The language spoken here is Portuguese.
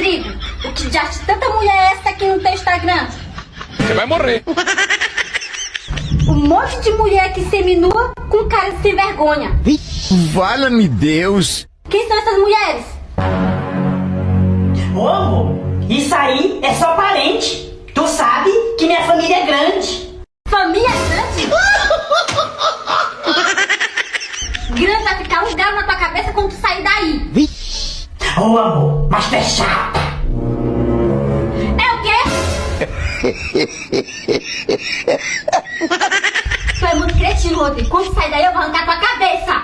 Rodrigo, o que de arte tanta mulher é essa aqui no teu Instagram? Você vai morrer. Um monte de mulher que seminua com cara de sem vergonha. Fala-me Deus. Quem são essas mulheres? Ô, amor, isso aí é só parente. Tu sabe que minha família é grande. Família grande? Grande vai ficar um galo na tua cabeça quando tu sair daí. Ô, amor, mas tu é chata. É o quê? Tu é muito cretino, Rodrigo. Quando tu sair daí eu vou arrancar tua cabeça.